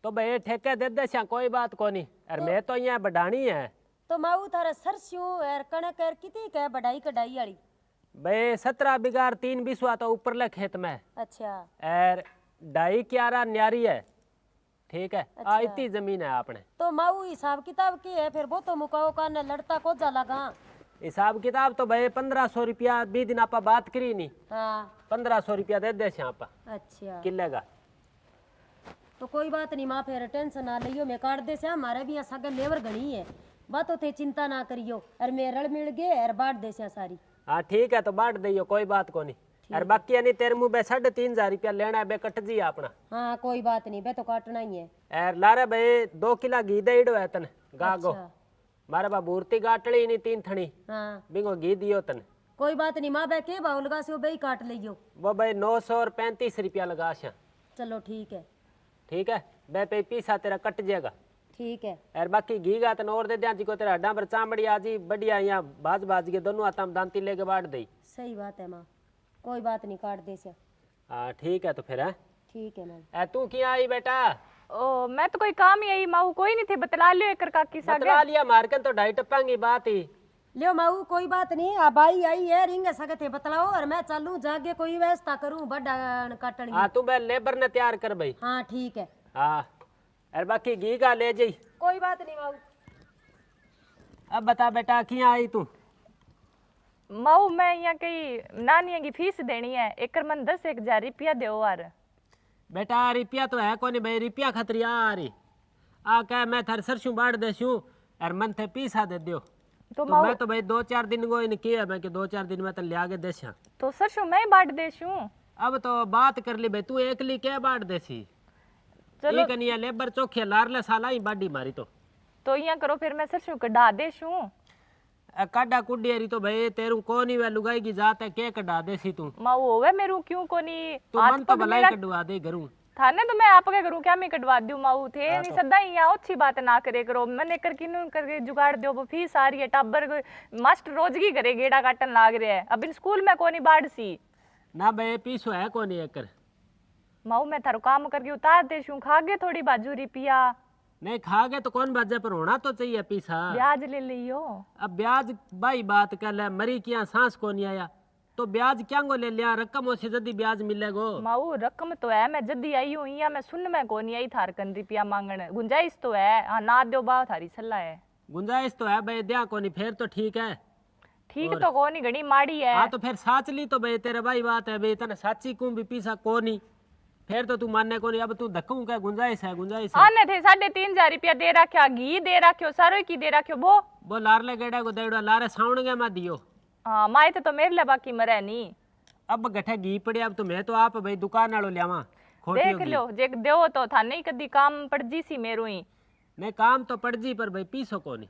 तो भाई ठेके दे दे श्या कोई बात कोनी। और मैं तो यहाँ बढ़ानी है। तो माऊ थारा सरस्यों और कणक और कितनी का बढ़ाई कढ़ाई वाली? भाई 17 बिगार 3 बिस्वा तो ऊपर ले खेत में। अच्छा। और 2.5 क्यारा न्यारी है। ठीक है। अच्छा। इतनी जमीन है आपने। तो माऊ हिसाब किताब की है फिर? वो तो मुकाओ का न लड़ता को जा लगा। हिसाब किताब तो भाई 1500 रुपया 20 दिन आप बात करी नहीं। हाँ 1500 रुपया दे दे आप अच्छा। किले का। तो कोई बात नहीं माँ, फिर टेंशन ना लियो, मैं काट दे से। हमारे भी यहाँ सगे लेवर घनी है, बातों थे चिंता ना करियो। और मैं रल मिल गए और बांट दे से सारी। हाँ ठीक है तो बांट दियो कोई बात को नहीं। और बाकी यानी तेरे मुँह बे 3500 रुपया लेना है बे कट जी अपना। हाँ कोई बात नहीं, बे तो काटना ही है। और लारे भाई 2 किला घी दे है तन गागो। अच्छा। मारे बा बूरती गाटली नहीं 3 थनी। हाँ बिंगो घी दियो तन। कोई बात नहीं माँ, बे के भाव लगा से वो बे काट लियो। वो भाई 935 रुपया लगा श्या। चलो ठीक है। ठीक है बे पे पीसा तेरा कट जाएगा। ठीक है। और बाकी घी गा तन और दे दिया जी को तेरा हड्डा पर चामड़ी आजी बढ़िया यहाँ बाज के दोनों हाथ में दांती लेके बांट दई। सही बात है माँ, कोई बात नहीं काट दे से। हाँ ठीक है तो फिर है। ठीक है माँ। तू क्या आई बेटा? ओ मैं तो कोई काम ही आई माऊ, कोई नहीं थे, बतला लियो एक काकी सागे। बतला लिया मारकन तो 2.5 टप्पा की बात ही। लियो माऊ कोई बात नहीं, अब आई है रिंग सके थे बतलाओ और मैं चलूं जाके कोई व्यवस्था करूं बड़ा काटन की। हाँ तू बे लेबर ने तैयार कर भाई। हाँ ठीक है। हाँ और बाकी घी का ले जाई। कोई बात नहीं माऊ। अब बता बेटा क्या आई तू? माऊ मैं यहाँ कई नानिया की फीस देनी है, एक मन 10,000 रुपया दो यार। बेटा रुपया तो है कोनी भाई, रुपया खतरिया आ रही आ कह मैं थारे सरसों बाढ़ देशू और मन थे पीसा दे दियो। तो मैं तो भाई 2-4 दिन को इन किया मैं कि 2-4 दिन में तो ले आगे देशा। तो सरसों मैं ही बांट देशू। अब तो बात कर ली भाई, तू एकली क्या बांट देसी? चलो कनिया लेबर चौखे लारले साला ही बाडी मारी तो यहाँ करो फिर मैं सरसों कढ़ा देशू। काडा कुडियरी तो भाई तेरू को नहीं वे लुगाई की जात है के कढ़ा देसी तू? माऊ होवे मेरू क्यों को नहीं? तू मन तो भलाई कढ़वा दे घरू थाने तो मैं आपके करूँ क्या, मैं कटवा दूं माऊ थे नहीं सदा ही यहाँ अच्छी बात ना करे करो। मैंने कर किन्नू करके जुगाड़ दो, वो फीस आ रही है टाबर मास्टर रोज की करे गेड़ा काटन लाग रहे है। अब इन स्कूल में कोनी बाढ़ सी ना भाई पीसो है कोनी एकर। माऊ मैं थारो काम करके उतार देशू, खागे थोड़ी बाजू रुपया। नहीं खागे तो कौन बाजे पर होना तो चाहिए पीसा। ब्याज ले लियो। अब ब्याज भाई बात कर ले, मरी किया सांस को नहीं आया तो ब्याज क्या गो ले लिया? रकम हो जदी ब्याज मिलेगो। माऊ रकम तो है, मैं जदी आई हूँ यहाँ मैं सुन में कोनी आई थार कन रुपया मांगन, गुंजाइश तो है। हाँ ना दो बा थारी सलाह है। गुंजाइश तो है भाई, दिया कोनी फिर तो ठीक है। ठीक तो कोनी घनी माड़ी है। हाँ तो फिर साच ली तो भाई तेरे भाई बात है भाई, तने साची को भी पीसा कोनी फिर तो तू मानने को नहीं। अब तू धक्कू क्या गुंजाइश है? गुंजाइश है आने थे 3,500 रुपया दे रखा, घी दे रखो, सारो की दे रखो। वो लारले गेड़ा को देड़ो लारे साउण गया मैं दियो। हाँ माए तो मेरे लिए बाकी मरे नहीं। अब गठे घी पड़े अब तो मैं तो आप भाई दुकान वालों लियावा देख लो जे देव तो था नहीं कदी काम पड़ जी सी मेरो ही। नहीं काम तो पड़ जी पर भाई पीसो को नहीं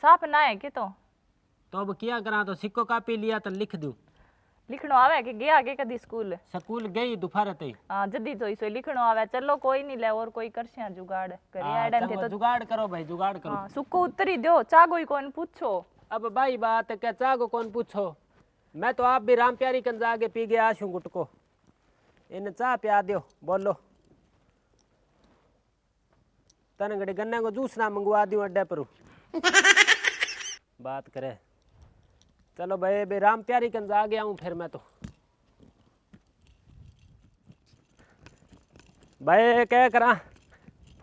साफ ना है के तो अब क्या करा? तो सिक्को कापी लिया तो लिख दूं। लिखनो आवे कि गया के कदी स्कूल? स्कूल गई दोपहर तई। हाँ जदी तो इसे लिखनो आवे। चलो कोई नहीं ले और कोई करसिया जुगाड़ करे आडन थे तो जुगाड़ करो भाई जुगाड़ करो। हाँ सुको उतरी दो चागो ही कौन पूछो। अब भाई बात क्या चागो कौन पूछो? मैं तो आप भी राम प्यारी कन जाके पी गया आशू गुटको, इन चाह पिया दियो। बोलो तन गड़े गन्ने को जूस ना मंगवा दियो अड्डे पर बात करे। चलो भाई बे राम प्यारी कन जा गया हूँ फिर मैं तो। भाई क्या करा,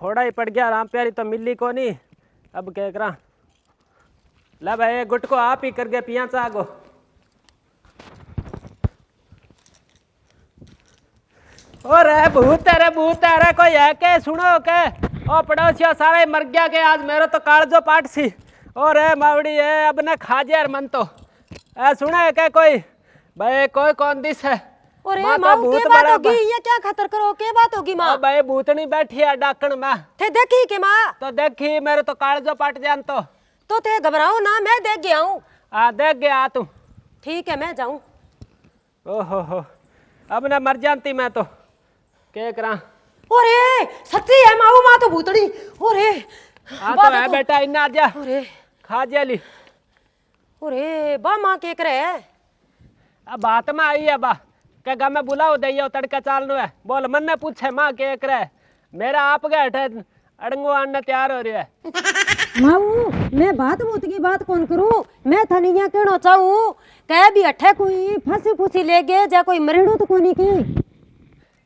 फोड़ा ही पड़ गया, राम प्यारी तो मिली को नहीं। अब क्या करा? ला भाई गुटको आप ही करके पिया चागो। और भूत है कोई है के? सुनो के ओ पड़ोसिया सारे मर गया के आज मेरा तो कालजो पाट सी। और मावड़ी है अब न खा जाए मन तो सुने के कोई भाई कोई कौन दिस है? और माँ के बात होगी ये क्या खतर करो के बात होगी माँ? भाई भूतनी बैठी है डाकण में थे देखी के माँ? तो देखी मेरे तो कालजो पाट जान तो थे घबराओ ना, मैं देख गया हूँ। देख गया तू? ठीक है मैं जाऊँ। ओहो हो अब न मर जानती मैं तो क्या करा। ओरे सच्ची है माऊ माँ तो भूतड़ी। ओरे हाँ तो है बेटा इन्ना आ जा खा जाली। ओरे बा माँ के करे है? अब बात में आई है बा क्या गा मैं बुलाओ दे तड़का चालनो है। बोल मन ने पूछे माँ के करे मेरा आप गए हटे अड़ंगो आने तैयार हो रहा है। माऊ मैं बात बूत की बात कौन करूं, मैं थनिया कहना चाहूं कह भी अठे कोई फंसी फूसी ले गए जा कोई मरेड़ो तो कोनी के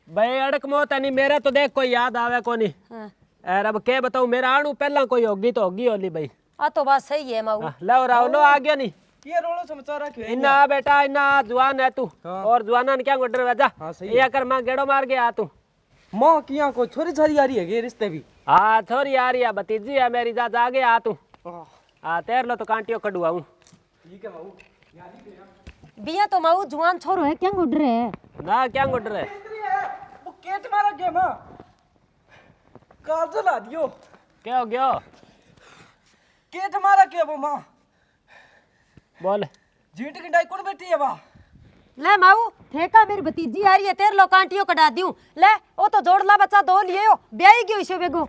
भाई अड़क मौत नहीं मेरा तो देख कोई याद आवे कोनी। और अब क्या बताऊं मेरा आणू पहला कोई होगी तो होगी होली भाई। आ तो बात सही है माऊ। लो राव लो आ गया नहीं ये रोलो समाचार रखे इन्ना बेटा इन्ना जवान है तू और जवाना ने क्या गुडर वजा ये कर मां गेड़ो मार गया तू मां किया को छोरी छारी आ रही है ये रिश्ते भी। हाँ छोरी आ रही है भतीजी है मेरी जा जागे आ तू हाँ तैर लो तो कांटियो कड़ुआ हूँ। ठीक है माऊ बिया तो माऊ जुआन छोरो है क्या गुडर है ना क्या गुडर है वो केट मारा गया मां काजल आ दियो क्या हो गया केट मारा के वो मां बोल जीट की डाई कौन बैठी है बा ले माऊ ठेका मेरी भतीजी आ रही है तेरे लो कांटियो कटा दूं ले ओ तो जोड़ला बच्चा दो लिए हो ब्याही गयो इसे बेगो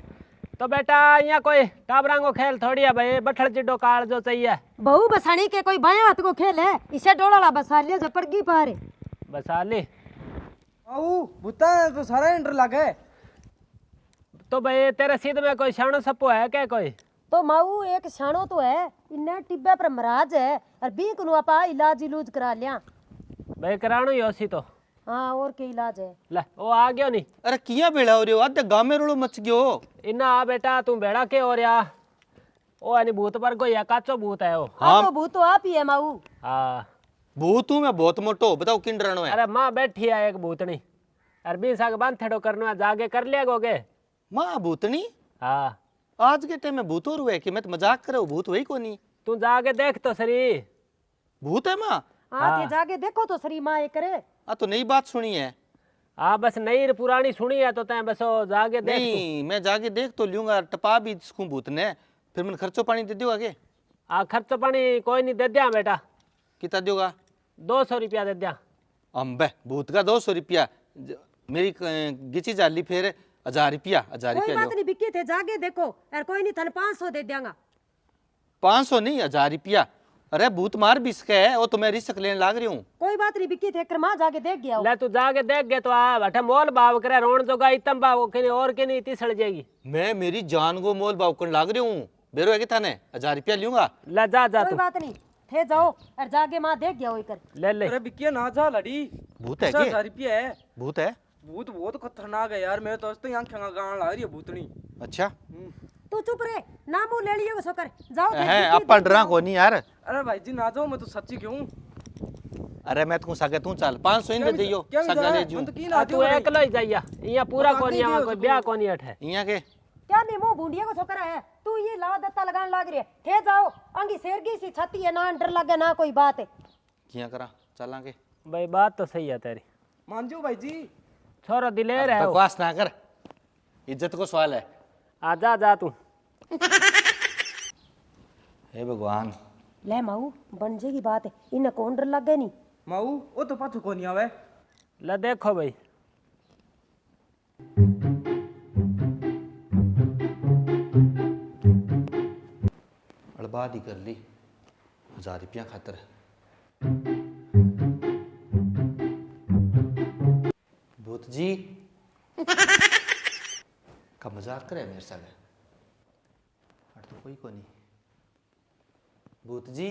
तो बेटा यहाँ कोई टाबरांगो खेल थोड़ी है भाई बठड़ चिड्डो काल जो चाहिए बहू बसानी के कोई बाया हाथ को खेल है इसे डोला बसा लिया जो पड़गी पारे बस आली माऊ बुता तो सारा इंटर लगा है। तो भाई तेरे सीध में कोई शानो सप्पो है क्या कोई तो माऊ एक शानो तो है इन्ने टिब्बे पर महाराज है और बीक नु आपा इलाज इलूज करा लिया भाई कराणो ही होसी तो हाँ और के इलाज है ले वो आ गयो नहीं अरे किया बेड़ा हो रही हो आधे गांव में रोड़ो मच गयो इन्ना आ बेटा तू बेड़ा के हो रहा ओ यानी भूत पर कोई है काचो भूत है वो हाँ तो भूत तो आप ही है माऊ हाँ भूत हूँ मैं बहुत मोटो बताओ किन रहनो है अरे माँ बैठी है एक भूतनी अरबी साग बांध थेड़ो करनो है जागे कर लिया गोगे माँ भूतनी हाँ आज के टाइम में भूत और हुए कि मैं तो मजाक करे भूत वही को नहीं तू जाके देख तो सरी भूत है माँ हाँ ते जाके देखो तो सरी माँ ये करे आ तो नई बात सुनी है हाँ बस नई पुरानी सुनी है तो तैं बस वो जाके देख तू। नहीं मैं जाके देख तो लूंगा टपा भी इसको भूत ने फिर मैंने खर्चो पानी दे दियो आगे हाँ खर्च पानी कोई नहीं दे दिया बेटा कितना दियोगा 200 रुपया दे दिया अम्बे भूत का 200 रुपया मेरी गिची जाली फिर 1000 रुपया कोई बात नहीं बिक्की थे जाके देखो यार कोई नहीं थन 500 दे देंगा 500 नहीं 1000 रुपया अरे भूत मार भी सके है वो तो मैं रिस्क लेने लाग रही हूँ कोई बात नहीं बिक्की थे करमा जाके देख गया ले तू जाके देख गए तो आ बैठा मोल भाव करे रोन जोगा इतम भाव के और के नहीं तीसड़ जाएगी मैं मेरी जान को मोल भाव करने लाग रही हूँ बेरो है कि थाने 1000 रुपया लूंगा ले जा जा कोई तू बात नहीं थे जाओ और जाके माँ देख गया वही कर ले ले अरे बिकिया ना जा लड़ी भूत है 10,000 क्या रुपया है। भूत है भूत बहुत खतरनाक है यार मेरे तो आज तो आंखें गान लग रही है भूतनी। अच्छा तू चुप रहे ना मुंह ले लियो सो कर जाओ है आप डरा को नहीं यार अरे भाई जी ना जाओ मैं तो सच्ची क्यों अरे मैं तू सके तू चल 500 इन दे दियो क्या सगा ले जू तो की ना तू एकलो ही जाइया इया पूरा कोनी आवा कोई ब्याह कोनी अठे इया के क्या नहीं मुंह बूंदिया को सोकर है तू ये ला दत्ता लगान लाग रही है थे जाओ अंगी शेरगी सी छाती है ना डर लगे ना कोई बात है किया करा चलांगे भाई बात तो सही है तेरी मान जाओ भाई जी। छोरो दिलेर है वो बकवास ना कर इज्जत को सवाल है आ जा जा तू हे भगवान ले माऊ बन जेगी बात है इन्हें कौन डर लगे नहीं माऊ वो तो पाछो को नहीं आवे। ले देखो भाई अड़बाद ही कर ली 1000 रुपया खातर भूत जी का मजाक करे मेरे साथ और तो कोई को नहीं भूत जी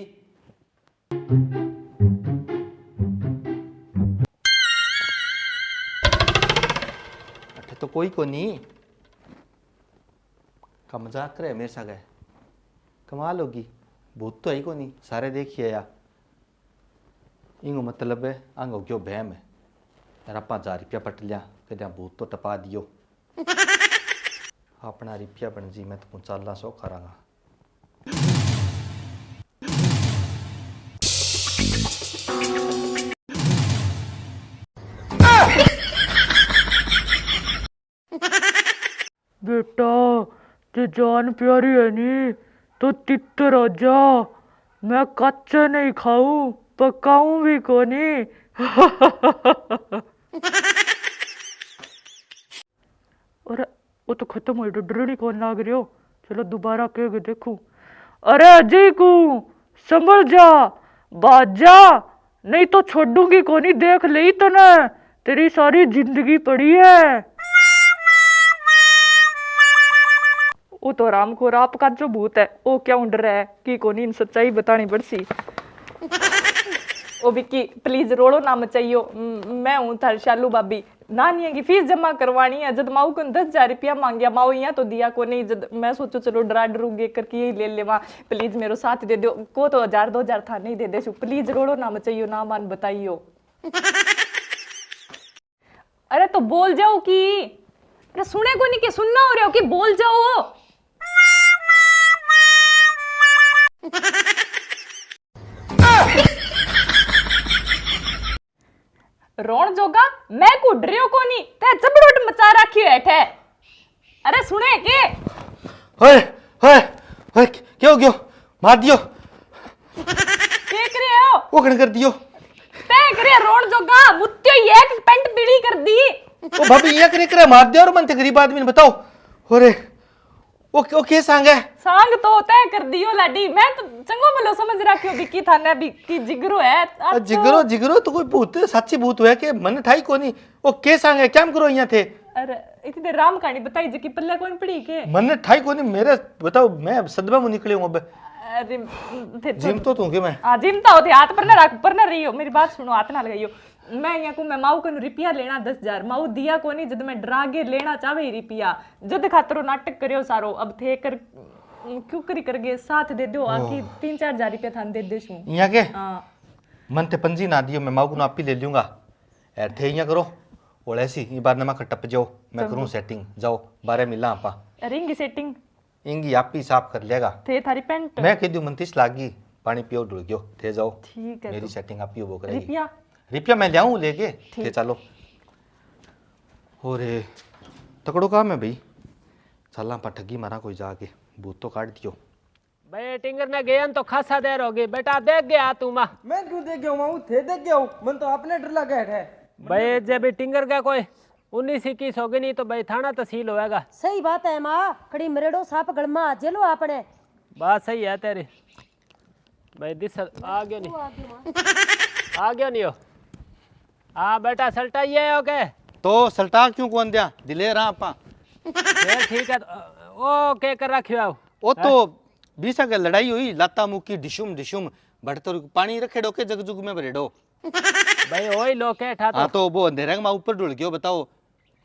अठे तो कोई को नहीं का मजाक करे मेरे साथ कमाल होगी भूत तो है को नहीं सारे देखिए या इंगो मतलब है आंगो क्यों बहम है यार आप 1000 रुपया पट लिया कहते भूत तो टपा दियो अपना रुपया बन जी मैं तो चाला सौ करांगा बेटा जो जान प्यारी है नी तो तितर हो जा मैं कच्चा नहीं खाऊं पकाऊं भी कोनी अरे वो तो खत्म हो डरनी कौन लाग रही हो चलो दोबारा कह के देखूं अरे अजय को संभल जा बाज जा नहीं तो छोड़ूंगी कोनी देख ले तने तेरी सारी जिंदगी पड़ी है वो तो राम को आपका जो भूत है वो क्या डर है कि कोनी इन सच्चाई बतानी पड़सी। ओ विक्की प्लीज रोड़ो ना मचाइयो, मैं हूं थार शालू भाभी। नानी की फीस जमा करवानी है, जब माऊ को 10,000 रुपया मांगया, माऊ यहाँ तो दिया को नहीं। जब मैं सोचो चलो डरा डरूगे करके यही ले लेवा, प्लीज मेरो साथ दे दो। को तो 1,000-2,000 था नहीं दे दे, प्लीज रोड़ो ना मचाइयो, ना मान बताइयो। अरे तो बोल जाओ कि अरे सुने को नहीं कि सुनना हो रहा हो कि बोल जाओ। रोण जोगा मैं कुड रही को नहीं ते जबरोट मचा राखी बैठे। अरे सुने के होए होए होए क्या हो गयो? मार दियो। के करे हो? वो कण कर दियो। ते करे रोण जोगा मुत्यो एक पेंट पीली कर दी। ओ भाभी ये करे मार दियो और मन ते गरीब आदमी ने बताओ। अरे ओ के सांग है? सांग तो तय कर दियो लाडी, मैं तो चंगो भलो समझ राखियो बिकी थाने भी की जिगरो है। जिगरो तो कोई भूत सच्ची भूत है के मन ठाई कोनी। ओ के सांग है क्या करो यहाँ थे? अरे इतनी देर राम कहानी बताई जी की पल्ले कौन पड़ी के? मन ठाई कोनी मेरे बताओ, मैं सदमा में निकले हूं अब। अरे जिम तो तू के मैं जिम तो होते हाथ पर ना रख, पर ना रही हो, मेरी बात सुनो, हाथ ना लगाइयो। मैं यहाँ को मैं माऊ को रुपया लेना 10,000, माऊ दिया को नहीं, जब मैं डरागे लेना चाहे ही रुपया, जद खातरो नाटक करियो सारो। अब थे कर क्यों करी करगे साथ दे दो, आखिर 3-4 हजार रुपया थान दे देशू यहाँ के। हाँ मन ते पंजी ना दियो, मैं माऊ को आप ही ले लूंगा। यार थे यहाँ करो और ऐसी ये बार नमा टप जाओ, मैं करूँ सेटिंग, जाओ 12 मिला आपा रिंग सेटिंग इंगी आप ही साफ कर लेगा। थे थारी पेंट मैं कह दूं मंतिस लागी पानी पियो डुल गयो थे जाओ। ठीक है मेरी तो। सेटिंग आप ही वो करेगी। रुपया रुपया मैं लाऊं लेके थे चलो। और तकड़ो काम है भाई, चला पा ठगी मारा कोई जाके भूत तो काट दियो। भाई टिंगर ने गया तो खासा देर हो गई, बेटा देख गया तू माँ। मैं क्यों देख गया माऊ, थे देख गया मन तो आपने डर लगा है। भाई जब भी टिंगर का कोई 19-21 होगी नहीं तो भाई थाना तहसील होएगा। सही बात है माँ, खड़ी मरेड़ो साप गड़मा जेलो आपने। बात सही है तेरी भाई। दिस आ गया नहीं, आ गया नहीं हो। हाँ बेटा सल्टाइए हो के तो सल्टा क्यों कौन दिया दिले रहा आपा। फिर ठीक है ओ के कर रखियो। वो तो बीसा के लड़ाई हुई, लाता मुकी डिशुम डिशुम बढ़तर पानी रखे डोके जग जुग में भरेडो। भाई वही लोग के ठा हाँ तो वो अंधेरे में ऊपर डुल गयो बताओ।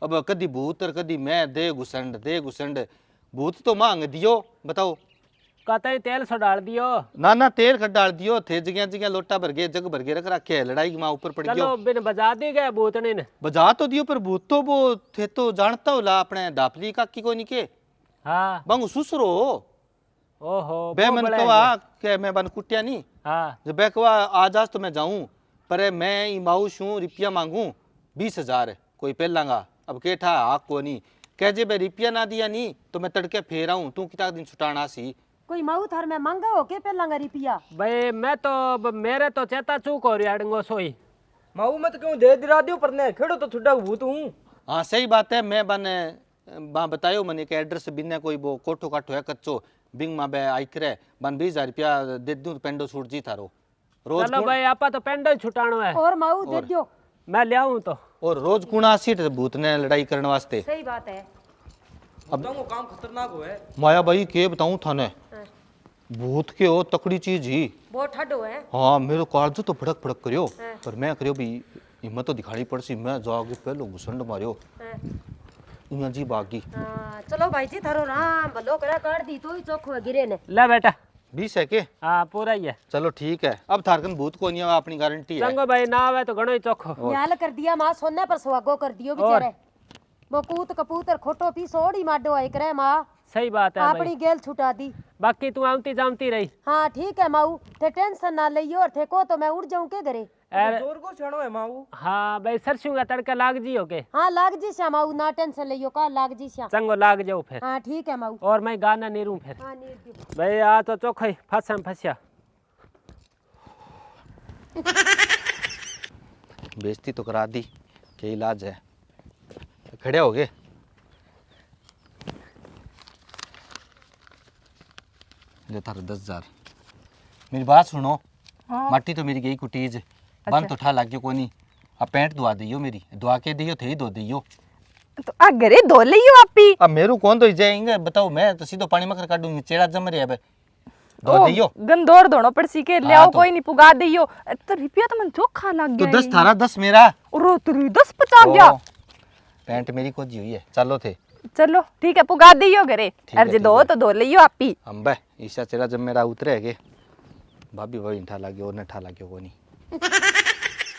अब कदी भूत और कदी मैं दे घुसंड भूत तो मांग दियो बताओ। कतई तेल सो डाल दियो ना तेल खट डाल दियो थे, जगह जगह लोटा भर गए जग भर के रख रखे है, लड़ाई की माँ ऊपर पड़ गयो। चलो बिन बजा दी गए भूतनी ने। बजा तो दियो पर भूत तो वो थे तो जानता होला अपने दापली काकी को नहीं के। हाँ बंग सुसरो ओहो बे मन कवा के मैं बन कुटिया नहीं। हाँ जब बे कवा आज तो मैं जाऊं पर मैं इमाऊ शू रुपया मांगू 20,000 कोई पे लांगा। अब के ठा आक को नहीं कह जे बे रुपया ना दिया नहीं तो मैं तड़के फेर आऊं, तू कितना दिन छुटाना सी। कोई माऊ थार में मांगा हो के पेलांगा रुपया? भाई मैं तो मेरे तो चेता चूक हो रही अड़ंगो सोई। माऊ मत क्यों दे दिला दियो पर ने खेड़ो तो छुड़ा भूत हूं। हाँ सही बात है, मैं बने बतायो मने के एड्रेस बिना कोई वो कोठो काठो है कच्चो बिंग मा बे आई करे बन 20,000 रुपया दे दूं पेंडो छूट जी थारो रोज। चलो भाई आपा तो पेंडो ही छुटानो है और माऊ दे दियो। मैं ले आऊं तो। और रोज कुणा सीट भूत ने लड़ाई करने वास्ते। सही बात है। अब वो काम खतरनाक हो है। माया भाई के बताऊं थाने भूत के हो तकड़ी चीज ही बहुत ठड्डो है। हाँ मेरो कालजो तो भड़क भड़क करियो पर मैं करियो भी हिम्मत तो दिखानी पड़सी। मैं जाके पहलो घुसंड मारियो इया जी बागी। चलो भाई जी थारो राम भलो करा काट दी तो ही चोखो है गिरे ने। ले बेटा 20 है के? हाँ पूरा ही है। चलो ठीक है, अब थारकन भूत को नहीं है अपनी गारंटी है। चंगो भाई ना आवे तो घणो ही चोखो। न्याल कर दिया माँ सोने पर सुहागो कर दियो बेचारे। वो कूत कपूतर खोटो पी सोड़ी माडो आई करे माँ। सही बात है अपनी भाई। गेल छुटा दी। बाकी तू आमती जामती रही। हाँ ठीक है माऊ, थे टेंशन ना लियो और थे को तो मैं उड़ जाऊं के घरे। जोर को छानो है माऊ। हाँ भाई सरसों का तड़का लाग जी हो के। हाँ लाग जी श्या माऊ, ना टेंशन लियो का लाग जी श्या। चंगो लाग जाओ फिर। हाँ ठीक है माऊ। और मैं गाना नहीं रू फिर। हाँ नीर दियो। भाई आ तो चोखा ही फंसा फंसिया। बेइज्जती तो करा दी, क्या इलाज है। खड़े हो गए ले थारे 10,000। मेरी बात सुनो। हाँ। माटी तो मेरी गई कुटीज बन तो ठा लाग गयो कोनी। अब पैंट दुआ दियो मेरी दुआ के दियो थे ही दो दियो। तो आ घरे धो लियो आपी। अब मेरू कौन तो जाएंगे बताओ, मैं तो सीधो पानी में कर काटूंगी, चेड़ा जम रही है बे। धो दियो गंदोर धोनो पड़सी के ले हाँ आओ, तो। कोई नहीं पुगा दियो। तो रुपया तो मन चोखा लग तो गया। 10 थारा 10 मेरा। और तेरी 10 पचा गया। ओ, पैंट मेरी खोजी हुई है, चलो थे। चलो ठीक है, पुगा दियो घरे। ठीक है, अर्जे ठीक दो है। तो धो लियो आपी। हम बे ईशा चेड़ा जब मेरा उतरे के भाभी भाभी ठा लाग्यो और न ठा लाग्यो कोनी।